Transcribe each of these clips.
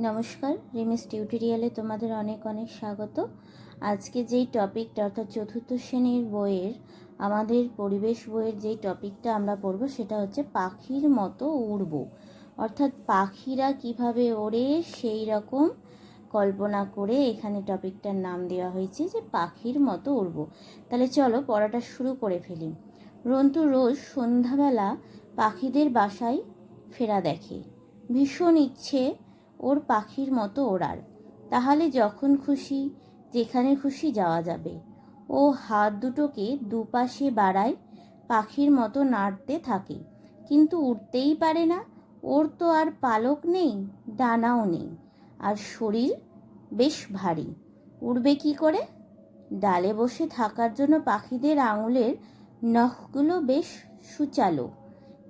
নমস্কার, রিমিস টিউটোরিয়ালে তোমাদের অনেক অনেক স্বাগত। আজকে যেই টপিকটা অর্থাৎ চতুর্থ শ্রেণীর বইয়ের আমাদের পরিবেশ বইয়ের যেই টপিকটা আমরা পড়ব সেটা হচ্ছে পাখির মতো উড়ব। অর্থাৎ পাখিরা কিভাবে ওড়ে সেই রকম কল্পনা করে এখানে টপিকটার নাম দেওয়া হয়েছে যে পাখির মতো উড়ব। তাহলে চলো পড়াটা শুরু করে ফেলি। রন্তু রোজ সন্ধ্যাবেলা পাখিদের বাসায় ফেরা দেখে। ভীষণ ইচ্ছে ওর পাখির মতো ওড়ার, তাহলে যখন খুশি যেখানে খুশি যাওয়া যাবে। ও হাত দুটোকে দুপাশে বাড়ায়, পাখির মতো নাড়তে থাকে, কিন্তু উড়তেই পারে না। ওর তো আর পালক নেই, ডানাও নেই, আর শরীর বেশ ভারী। উড়বে কি করে? ডালে বসে থাকার জন্য পাখিদের আঙুলের নখগুলো বেশ সুচালো,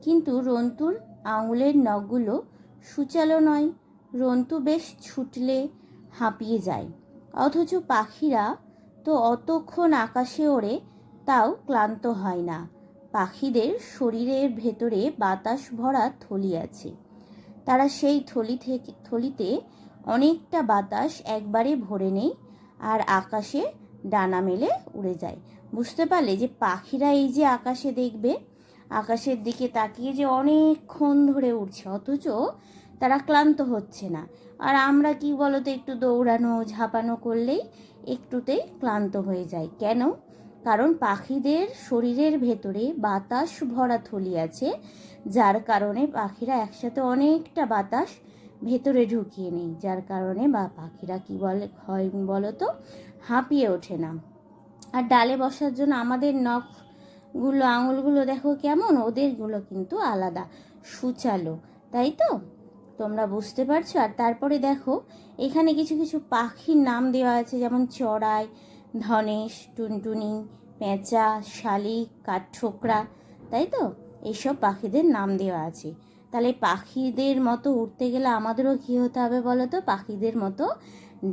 কিন্তু রন্তুর আঙুলের নখগুলো সুচালো নয়। রন্তু বেশ ছুটলে হাঁপিয়ে যায়, অথচ পাখিরা তো অতক্ষণ আকাশে ওড়ে, তাও ক্লান্ত হয় না। পাখিদের শরীরের ভেতরে বাতাস ভরা থলি আছে। তারা সেই থলিতে অনেকটা বাতাস একবারে ভরে নেয় আর আকাশে ডানা মেলে উড়ে যায়। বুঝতে পারলে যে পাখিরা এই যে আকাশে দেখবে, আকাশের দিকে তাকিয়ে যে অনেকক্ষণ ধরে উড়ছে, অথচ তারা ক্লান্ত হচ্ছে না। আর আমরা কি বলতো, একটু দৌড়ানো ঝাঁপানো করলেই একটুতেই ক্লান্ত হয়ে যায়। কেন? কারণ পাখিদের শরীরের ভেতরে বাতাস ভরা থলি আছে, যার কারণে পাখিরা একসাথে অনেকটা বাতাস ভেতরে ঢুকিয়ে নেয়, যার কারণে পাখিরা কি হয় বলতো, হাঁপিয়ে ওঠে না। আর ডালে বসার জন্য আমাদের নখগুলো আঙুলগুলো দেখো কেমন, ওদেরগুলো কিন্তু আলাদা সুচালো, তাই তো? তোমরা বুঝতে পারছো? আর তারপরে দেখো এখানে কিছু কিছু পাখির নাম দেওয়া আছে, যেমন চড়াই, ধনেশ, টুনটুনি, পেঁচা, শালিক, কাঠঠোকরা, তাই তো? এইসব পাখিদের নাম দেওয়া আছে। তাহলে পাখিদের মতো উড়তে গেলে আমাদেরও কী হতে হবে বলো তো? পাখিদের মতো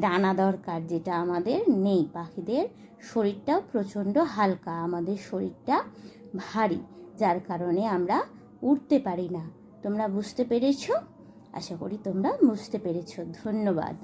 ডানা দরকার, যেটা আমাদের নেই। পাখিদের শরীরটাও প্রচণ্ড হালকা, আমাদের শরীরটা ভারী, যার কারণে আমরা উড়তে পারি না। তোমরা বুঝতে পেরেছো? আশা করি তোমরা বুঝতে পেরেছো। ধন্যবাদ।